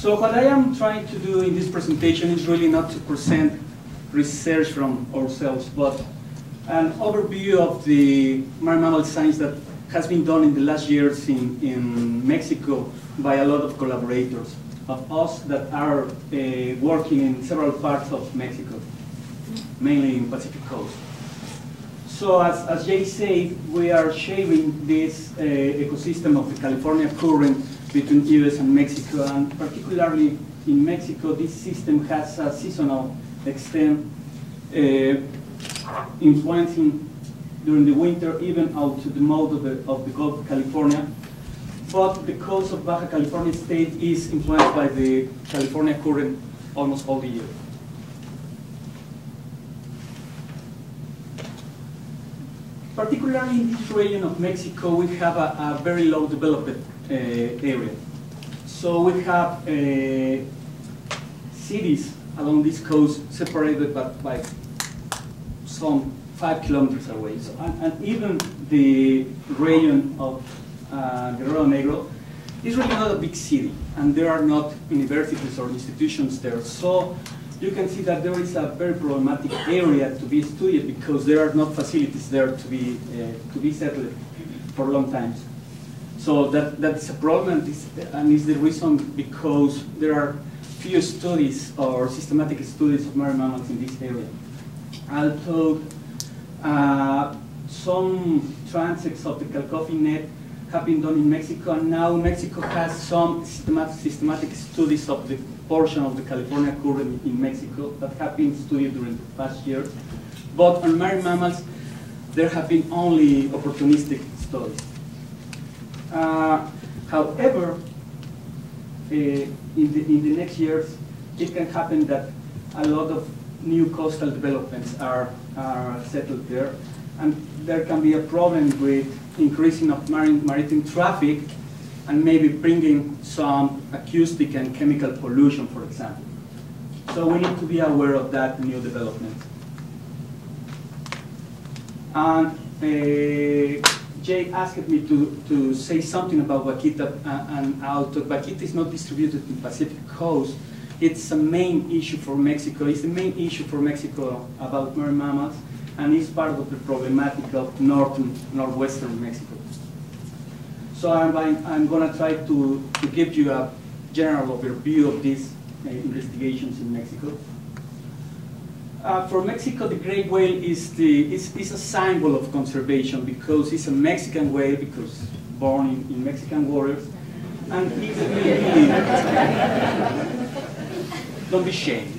So what I am trying to do in this presentation is really not to present research from ourselves, but an overview of the marine mammal science that has been done in the last years in Mexico by a lot of collaborators of us that are working in several parts of Mexico, mainly in Pacific coast. So as Jay said, we are sharing this ecosystem of the California current between US and Mexico, and particularly in Mexico, this system has a seasonal extent, influencing during the winter even out to the mouth of the Gulf of California. But the coast of Baja California State is influenced by the California current almost all the year. Particularly in this region of Mexico, we have a very low developed area. So we have cities along this coast separated by some 5 kilometers away. So, and even the region of Guerrero Negro is really not a big city, and there are not universities or institutions there. So you can see that there is a very problematic area to be studied because there are not facilities there to be settled for long times. So that's a problem, and is the reason because there are few studies or systematic studies of marine mammals in this area. Although some transects of the Calcophil net have been done in Mexico, and now Mexico has some systematic studies of the portion of the California current in Mexico that have been studied during the past years. But on marine mammals, there have been only opportunistic studies. However, in the next years, it can happen that a lot of new coastal developments are settled there, and there can be a problem with increasing of maritime traffic and maybe bringing some acoustic and chemical pollution, for example. So we need to be aware of that new development. And Jay asked me to say something about vaquita, and although vaquita is not distributed in the Pacific coast, it's a main issue for Mexico. It's the main issue for Mexico about marine mammals, and it's part of the problematic of northwestern Mexico. So I'm going to try to give you a general overview of these investigations in Mexico. For Mexico, the great whale is a symbol of conservation because it's a Mexican whale, because born in Mexican waters, and it's really, don't be ashamed.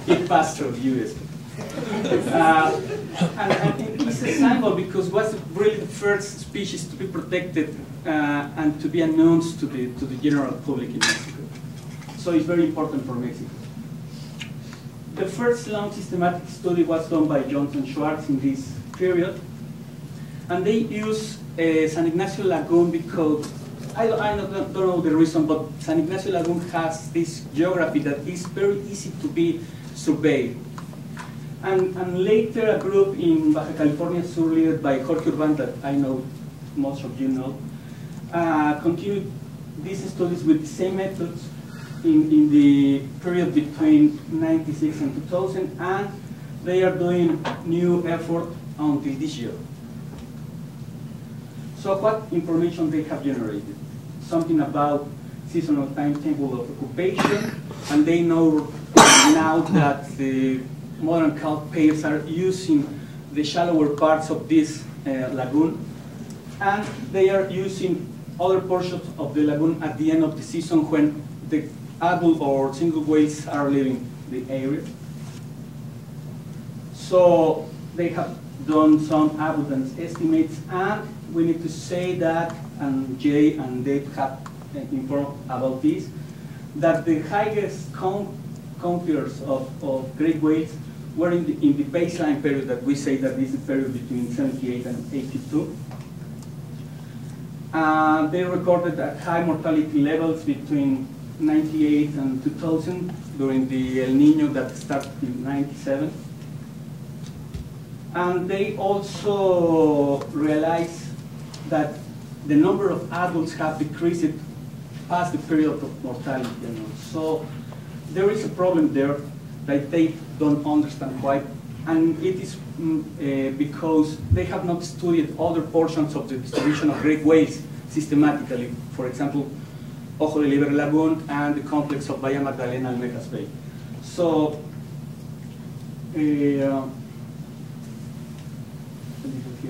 It passed through the US. And it's a symbol because it was really the first species to be protected and to be announced to the general public in Mexico. So it's very important for Mexico. The first long systematic study was done by Johnson Schwartz in this period, and they used San Ignacio Lagoon because I don't know the reason, but San Ignacio Lagoon has this geography that is very easy to be surveyed. And later a group in Baja California Sur led by Jorge Urban, that I know most of you know, continued these studies with the same methods in the period between 96 and 2000, and they are doing new effort until this year. So what information they have generated? Something about seasonal timetable of occupation, and they know now that the modern kelp pairs are using the shallower parts of this lagoon, and they are using other portions of the lagoon at the end of the season when the adult or single whales are leaving the area. So they have done some abundance estimates, and we need to say that, and Jay and Dave have informed about this, that the highest counters of great whales were in the baseline period that we say that this is the period between 78 and 82. They recorded at high mortality levels between 98 and 2000 during the El Nino that started in 97. And they also realized that the number of adults have decreased past the period of mortality. So there is a problem there that they don't understand quite, and it is because they have not studied other portions of the distribution of great whales systematically. For example, Ojo de Liebre Lagoon and the complex of Bahia Magdalena Almejas Bay. So,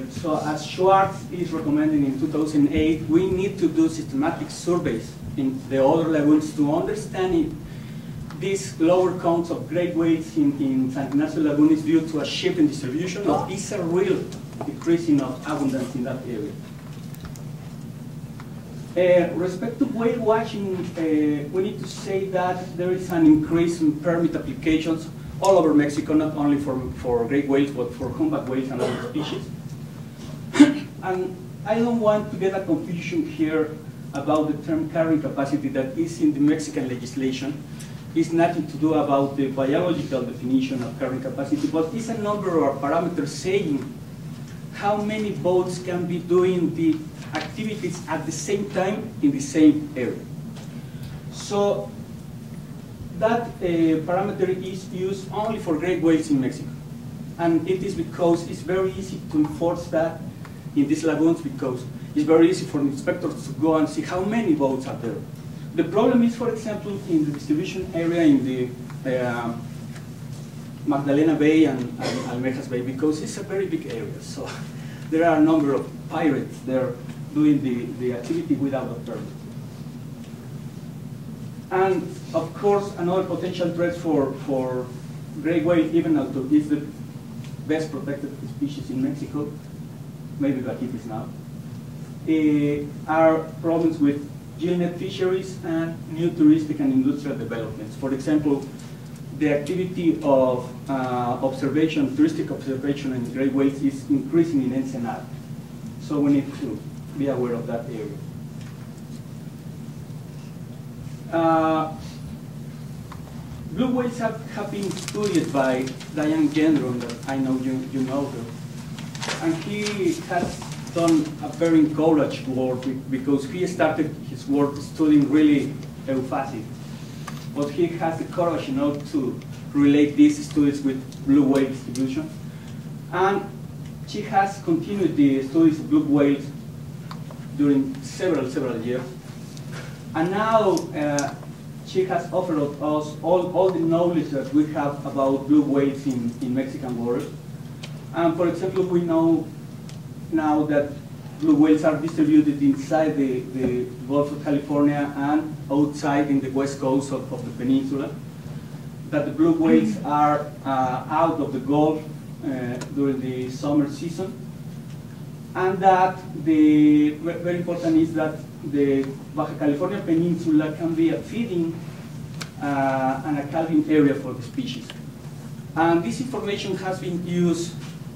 so as Schwartz is recommending in 2008, we need to do systematic surveys in the other lagoons to understand these lower counts of great whales in San Ignacio Lagoon is due to a shift in distribution, or is a real decreasing of abundance in that area. Respect to whale watching, we need to say that there is an increase in permit applications all over Mexico, not only for great whales, but for humpback whales and other species. And I don't want to get a confusion here about the term carrying capacity that is in the Mexican legislation. It's nothing to do about the biological definition of carrying capacity, but it's a number of parameters saying how many boats can be doing the activities at the same time in the same area. So that parameter is used only for great whales in Mexico. And it is because it's very easy to enforce that in these lagoons, because it's very easy for inspectors to go and see how many boats are there. The problem is, for example, in the distribution area in the Magdalena Bay and Almejas Bay, because it's a very big area. So there are a number of pirates there doing the activity without a permit. And of course, another potential threat for gray whale, even although it's the best protected species in Mexico, maybe like it is now, are problems with gillnet fisheries and new touristic and industrial developments. For example, the activity of observation, touristic observation in gray whales is increasing in Ensenada. So we need to be aware of that area. Blue whales have been studied by Diane Gendron, that I know you know her. And he has done a very encouraging work because he started his work studying really euphasic. But he has the courage, to relate these studies with blue whale distribution. And she has continued the studies of blue whales during several years. And now she has offered us all the knowledge that we have about blue whales in Mexican waters. And for example, we know now that blue whales are distributed inside the Gulf of California and outside in the west coast of the peninsula. That the blue whales are out of the Gulf during the summer season. And that very important is that the Baja California Peninsula can be a feeding and a calving area for the species. And this information has been used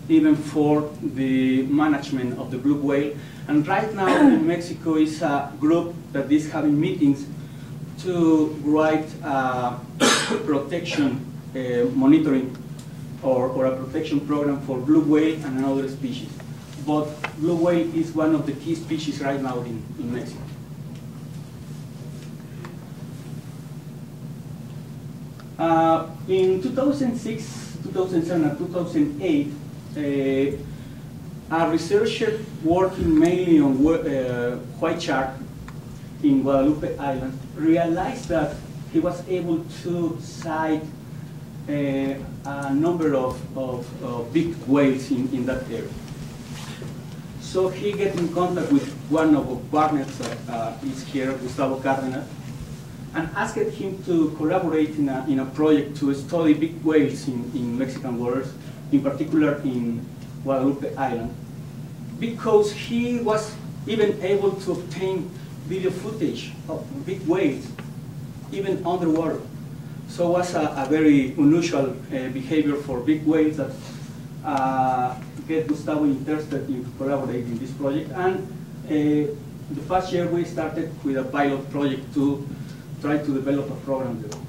even for the management of the blue whale. And right now in Mexico is a group that is having meetings to write protection monitoring or a protection program for blue whale and another species. But blue whale is one of the key species right now in Mexico. In 2006, 2007, and 2008, a researcher working mainly on white shark in Guadalupe Island realized that he was able to cite a number of big whales in that area. So he gets in contact with one of our partners that is here, Gustavo Cárdenas, and asked him to collaborate in a project to study big whales in Mexican waters, in particular in Guadalupe Island, because he was even able to obtain video footage of big whales, even underwater. So it was a very unusual behavior for big whales that get Gustavo interested in collaborating in this project. And the past year we started with a pilot project to try to develop a program there.